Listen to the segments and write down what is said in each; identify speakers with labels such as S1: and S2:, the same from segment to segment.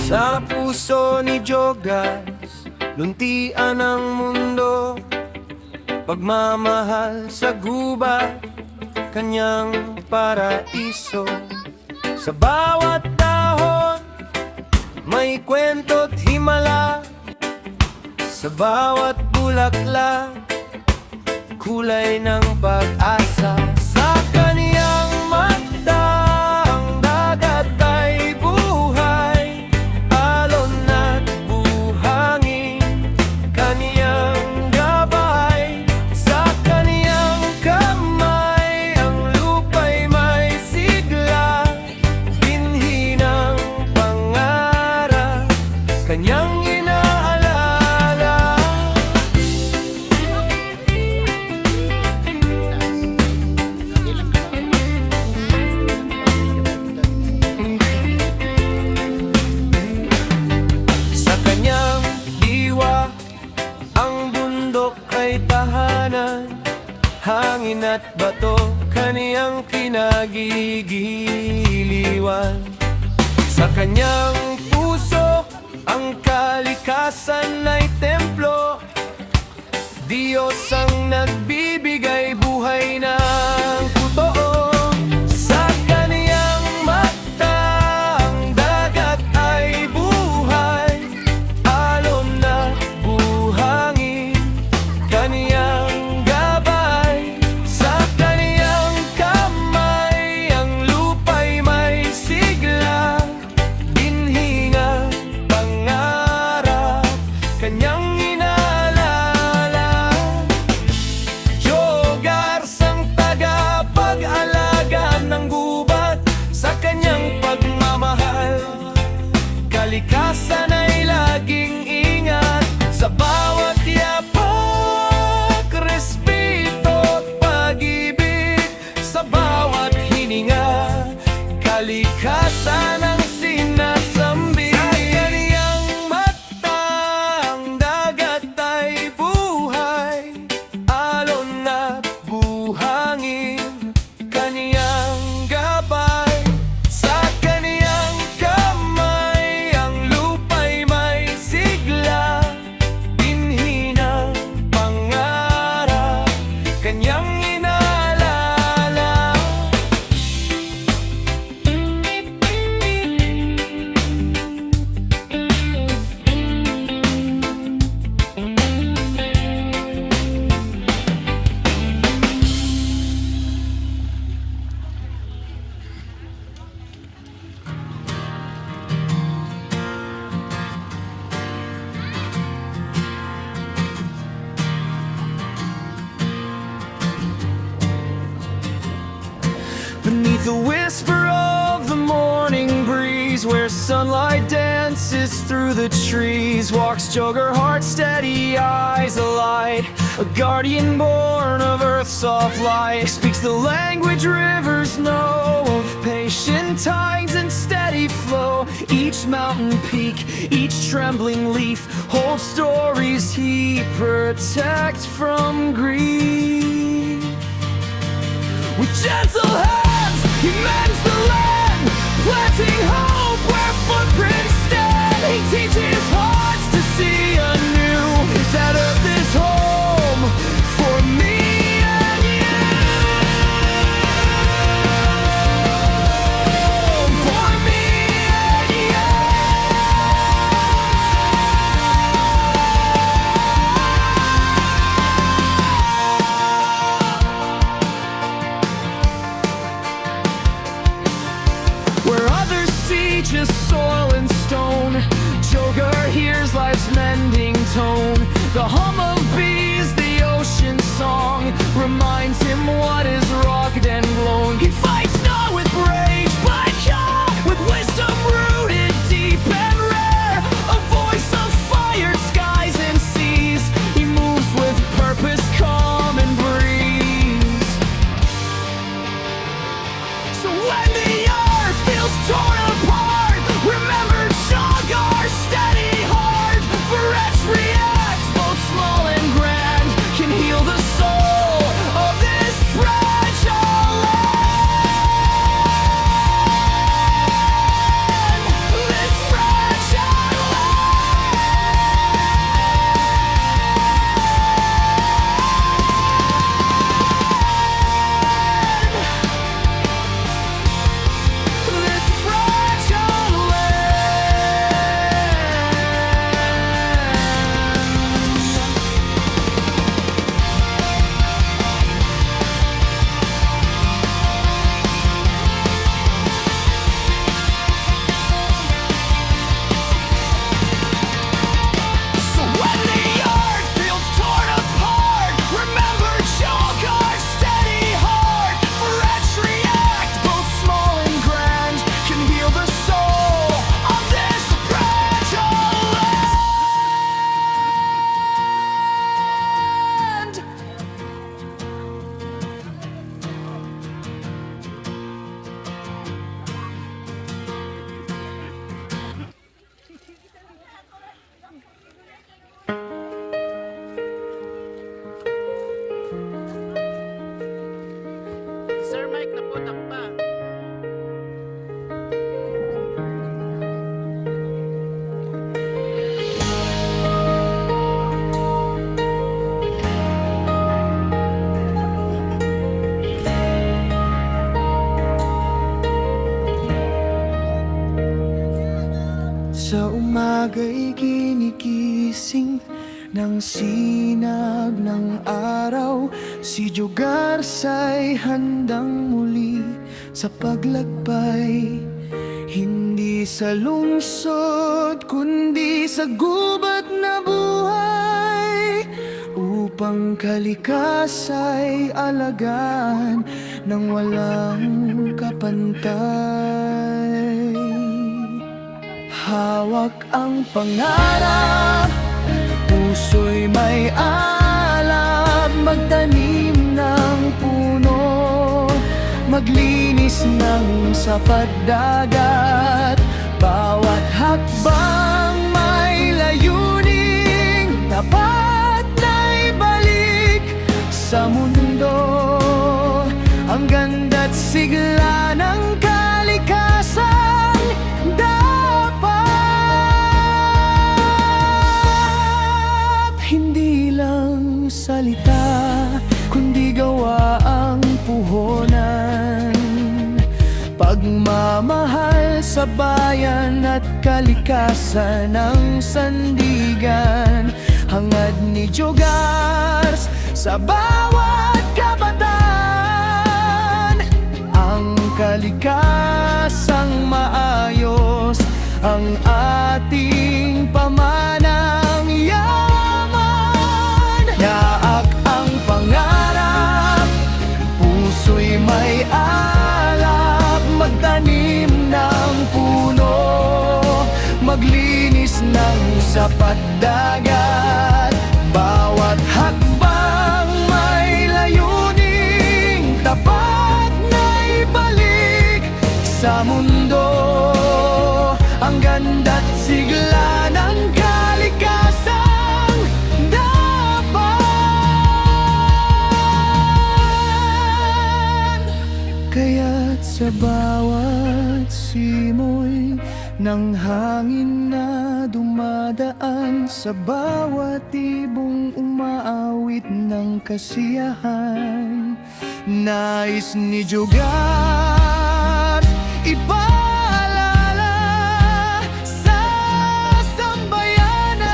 S1: Sa puso ni Jogas, luntian ang mundo. Pagmamahal sa gubat, kanyang paraiso. Sa bawat dahon, may kwento't himala. Sa bawat bulaklak, kulay ng pag-asa. Sa kaniyang mata, ang dagat ay buhay, alon at buhangin, kaniyang gabay. Sa kaniyang kamay, ang lupa'y may sigla, binhi ng pangarap, kanyang hangin at bato, kaniyang kinagigiliwan. Sa kanyang puso, ang kalikasan ay templo. Diyos ang nagbibigay buhay ng totoo. Sa kaniyang mata, ang dagat ay buhay, alon at buhangin, kaniyang kalikasan ay laging ingat. Sa bawat yapak, respeto at pag-ibig. Sa bawat hininga, kalikasan ang sinasambit. Sa kaniyang mata, ang dagat ay buhay, alon at buhangin, kaniyang gabay. Sa kaniyang kamay, ang lupa'y may sigla, binhi ng pangarap, kanyang inaalala. Beneath the whisper of the morning breeze, where sunlight dances through the trees, walks Jogar, heart steady, eyes alight, a guardian born of earth's soft light. Speaks the language rivers know, of patient tides and steady flow. Each mountain peak, each trembling leaf, holds stories he protects from grief. With gentle hands, he mends the land, planting hope where footprints stand. He teaches hearts to see anew that earth is home for me and you. For me and you. Where others see just soil and stone, Jogar hears life's mending tone. The hum of bees, the ocean song, reminds him what is rocked and blown. He fights not with rage, but calm, with wisdom rooted deep and rare. A voice of fire, skies and seas. He moves with purpose, calm and breeze. So when the earth feels torn apart, remember Jogar's steady heart. For its reacts, both small and grand, can heal the soul of this friend. umaga'y ginigising ng sinag ng araw. Si Jogarsa'y handang muli sa paglakbay, hindi sa lungsod kundi sa gubat na buhay, upang kalikasa'y alagaan ng walang kapantay. Hawak ang pangarap, puso'y may alab, magtanim ng puno, maglinis ng sapat dagat. Bawat hakbang may layuning tapat na ibalik sa mundo ang ganda't sigla ng kalikasan. Dapat hindi lang salita kundi gawa ang puhunan, pagmamahal sa bayan at kalikasan ng sandigan. Hangad ni Jogars sa bawat kabataan, ang kalikasang maayos ang ating pamanang yaman. Yaak ang pangarap, puso'y may alab, magtanim ng puno, maglinis ng sapat dagat. Bawat hakbang may layuning tapat na ibalik sa mundo ang ganda't sigla ng kalikasang dapat. Kaya't sa bawat simoy ng hangin na dumadaan, sa bawat ibong umaawit ng kasiyahan, nais ni Jogars ipaalala sa sambayanan,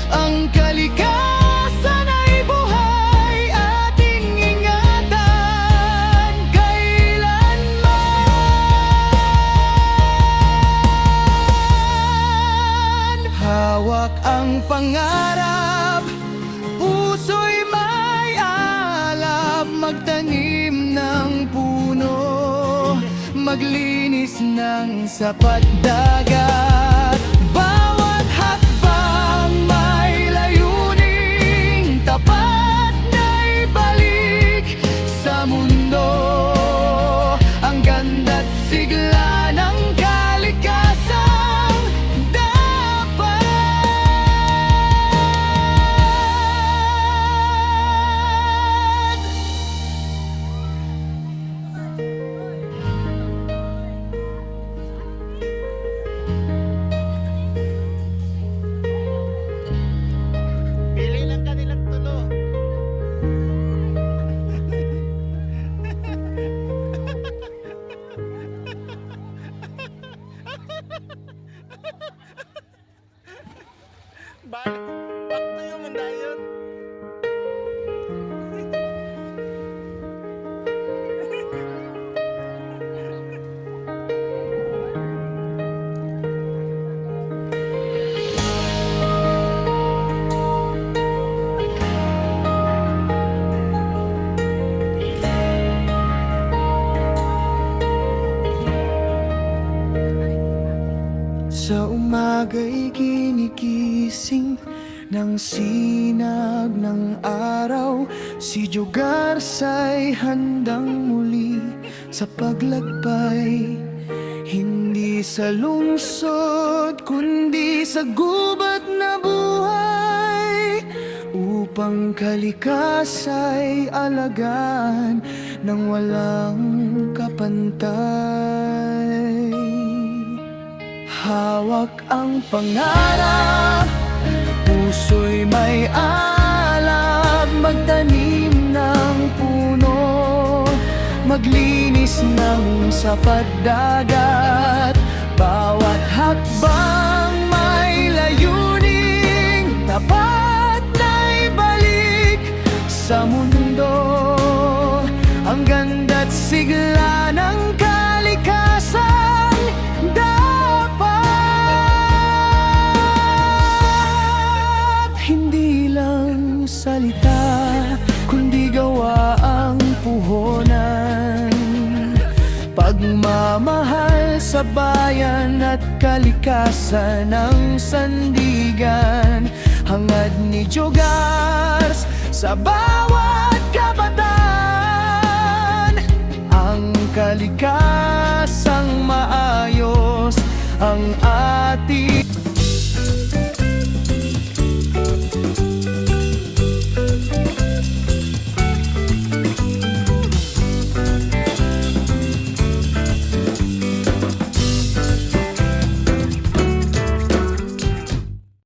S1: ang kalikasan ay buhay ating ingatan kailanman. Hawak ang pangarap, puso'y may alab, magtanim ng puno, maglinis ng sapat dagat. Bawat hakbang may layuning tapat na ibalik sa mundo ang ganda't sigla ng kalikasang dapat.
S2: Pili lang kanilang tulo. Balik, bakto yung mandayon.
S1: Sa umaga'y ginigising ng sinag ng araw, si Jogarsa'y handang muli sa paglakbay, hindi sa lungsod kundi sa gubat na buhay, upang kalikasa'y alagaan ng walang kapantay. Hawak ang pangarap, puso'y may alab, magtanim ng puno, maglinis ng sapat dagat. Bawat Hakbang may layuning tapat na ibalik sa mundo ang ganda't sigla ng kalikasan. Dapat hindi lang salita kundi gawa ang puhunan, pagmamahal sa bayan at kalikasan ng sandigan. Hangad ni Jogars sa bawat kabataan, ang kalikasang maayos ang ating